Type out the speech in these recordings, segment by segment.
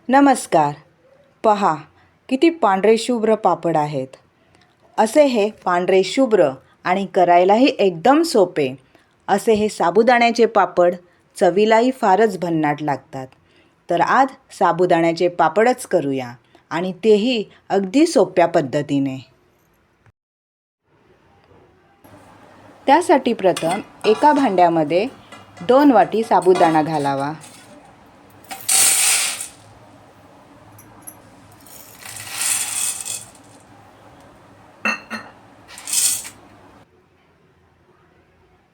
नमस्कार. पहा किती पांढरे शुभ्र पापड आहेत. असे हे पांढरे शुभ्र आणि करायलाही एकदम सोपे असे हे साबुदाण्याचे पापड चवीलाही फारच भन्नाट लागतात. तर आज साबुदाण्याचे पापडच करूया आणि तेही अगदी सोप्या पद्धतीने. त्यासाठी प्रथम एका भांड्यामध्ये 2 वाटी साबुदाणा घालावा.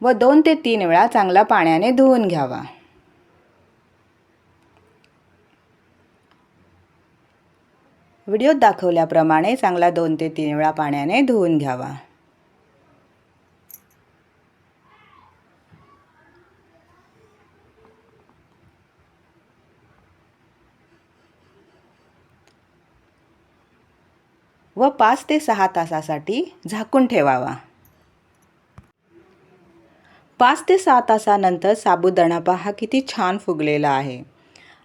व 2 ते 3 वेळा चांगला पाण्याने धुवून घ्यावा. व्हिडिओत दाखवल्याप्रमाणे चांगला 2 ते 3 वेळा पाण्याने धुवून घ्यावा. व 5 ते 6 तासासाठी झाकून ठेवावा. 5 ते 6 तासानंतर साबुदाणा पहा किती छान फुगलेला आहे.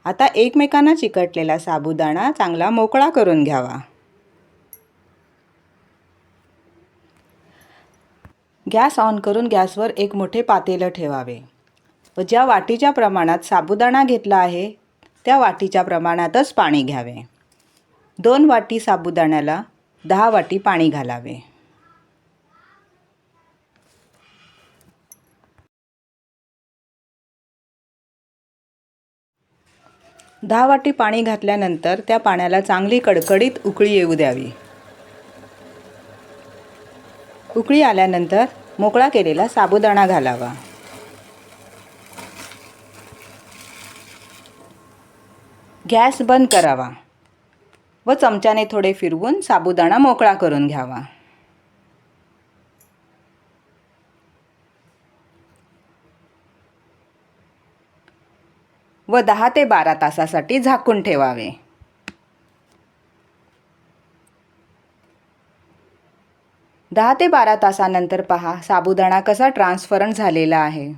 आता एकमेकांना चिकटलेला साबुदाणा चांगला मोकळा करून घ्यावा. गॅस ऑन करून गॅसवर एक मोठे पातेलं ठेवावे व ज्या वाटीच्या प्रमाणात साबुदाणा घेतला आहे त्या वाटीच्या प्रमाणातच पाणी घ्यावे. 2 वाटी साबुदाण्याला 10 वाटी पाणी घालावे. दहा वाटी पाणी घातल्यानंतर त्या पाण्याला चांगली कडकडीत उकळी येऊ द्यावी. उकळी आल्यानंतर मोकळा केलेला साबुदाणा घालावा. गॅस बंद करावा व चमच्याने थोडे फिरवून साबुदाणा मोकळा करून घ्यावा. व 10 ते 12 तासासाठी झाकून ठेवावे. दहा ते 12 तासानंतर पहा साबुदाणा कसा ट्रान्सपरंट झालेला आहे.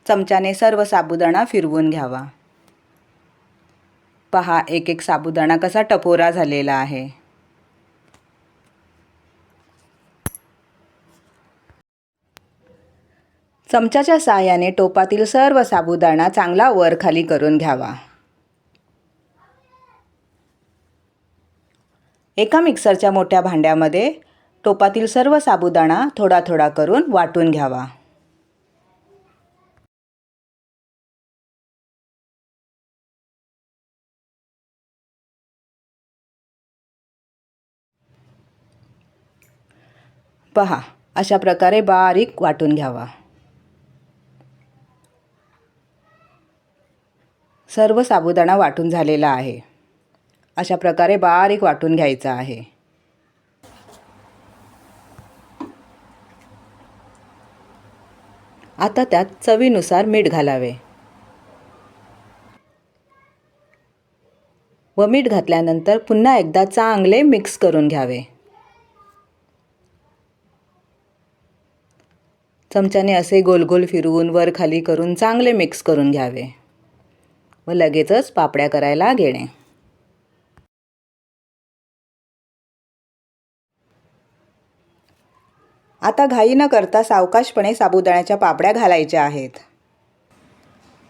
चमच्याने सर्व साबुदाणा फिरवून घ्यावा. पहा एक एक साबुदाणा कसा टपोरा झालेला आहे. चमच्याच्या साहाय्याने टोपातील सर्व साबुदाणा चांगला वर खाली करून घ्यावा. एका मिक्सरच्या मोठ्या भांड्यामध्ये टोपातील सर्व साबुदाणा थोडा थोडा करून वाटून घ्यावा. पहा अशा प्रकारे बारीक वाटून घ्यावा. सर्व साबुदाणा वाटून झालेला आहे. अशा प्रकारे बारीक वाटून घ्यायचा आहे. आता त्यात चवीनुसार मीठ घालावे व मीठ घातल्यानंतर पुन्हा एकदा चांगले मिक्स करून घ्यावे. चमच्याने असे गोल गोल फिरवून वर खाली करून चांगले मिक्स करून घ्यावे व लगेचच पापड्या करायला घेणे. आता घाई न करता सावकाशपणे साबुदाण्याच्या पापड्या घालायच्या आहेत.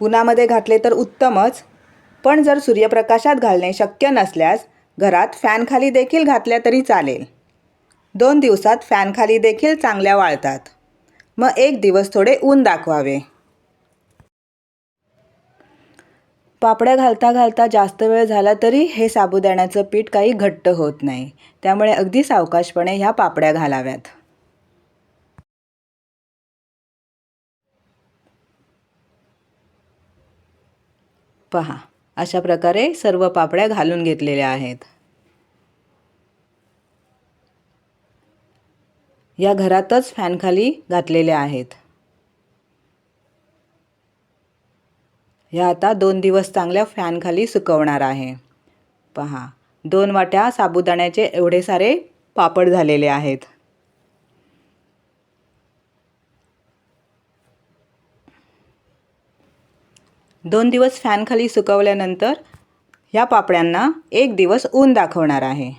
उन्हामध्ये घातले तर उत्तमच, पण जर सूर्यप्रकाशात घालणे शक्य नसल्यास घरात फॅनखाली देखील घातल्या तरी चालेल. 2 दिवसात फॅनखाली देखील चांगल्या वाळतात. मग 1 दिवस थोडे ऊन दाखवावे. पापड्या घालता घालता जास्त वेळ झाला तरी हे साबुदाण्याचं पीठ काही घट्ट होत नाही. त्यामुळे अगदी सावकाशपणे ह्या पापड्या घालाव्यात. पहा अशा प्रकारे सर्व पापड्या घालून घेतलेल्या आहेत. या घरातच फॅनखाली घातलेल्या आहेत. ह्या आता 2 दिवस चांगल्या फॅनखाली सुकवणार आहे. पहा 2 वाट्या साबुदाण्याचे एवढे सारे पापड झालेले आहेत. दोन दिवस फॅनखाली सुकवल्यानंतर ह्या पापड्यांना 1 दिवस ऊन दाखवणार आहे.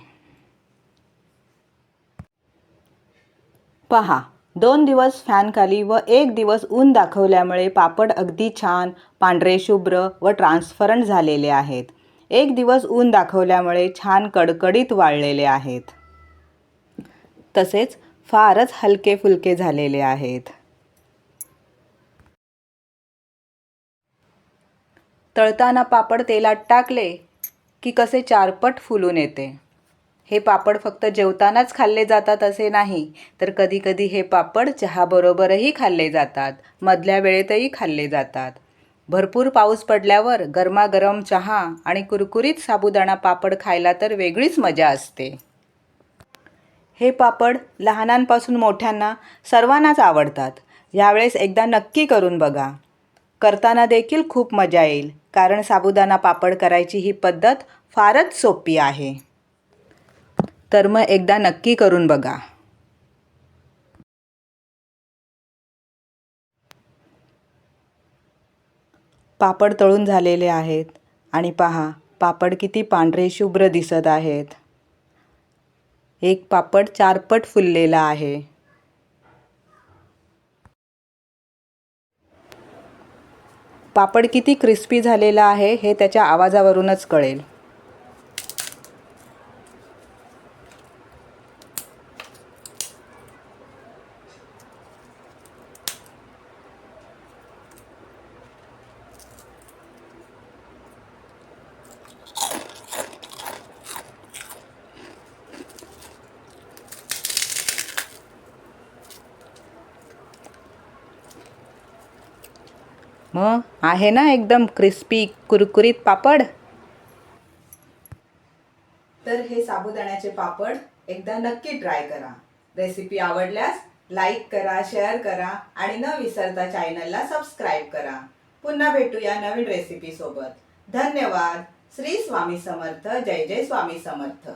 पहा, 2 दिवस फॅनखाली व 1 दिवस ऊन दाखवल्यामुळे पापड अगदी छान पांढरे शुभ्र व ट्रान्सपरंट झालेले आहेत. 1 दिवस ऊन दाखवल्यामुळे छान कडकडीत वाळलेले आहेत. तसेच फारच हलके फुलके झालेले आहेत. तळताना पापड तेलात टाकले की कसे चारपट फुलून येते. हे पापड फक्त जेवतानाच खाल्ले जातात असे नाही, तर कधीकधी हे पापड चहाबरोबरही खाल्ले जातात, मधल्या वेळेतही खाल्ले जातात. भरपूर पाऊस पडल्यावर गरमागरम चहा आणि कुरकुरीत साबुदाणा पापड खायला तर वेगळीच मजा असते. हे पापड लहानांपासून मोठ्यांना सर्वांनाच आवडतात. यावेळेस एकदा नक्की करून बघा. करताना देखील खूप मजा येईल, कारण साबुदाणा पापड करायची ही पद्धत फारच सोपी आहे. तर मग एकदा नक्की करून बघा. पापड तळून झालेले आहेत आणि पहा, पापड किती पांढरे शुभ्र दिसत आहेत. एक पापड चारपट फुललेला आहे. पापड किती क्रिस्पी झालेला आहे हे त्याच्या आवाजावरूनच कळेल. मग आहे ना एकदम क्रिस्पी कुरकुरीत पापड. तर हे साबुदाण्याचे पापड एकदा नक्की ट्राय करा. रेसिपी आवडल्यास लाईक करा, शेअर करा आणि न विसरता चॅनलला सबस्क्राईब करा. पुन्हा भेटूया नवीन रेसिपी सोबत. धन्यवाद. श्री स्वामी समर्थ. जय जय स्वामी समर्थ.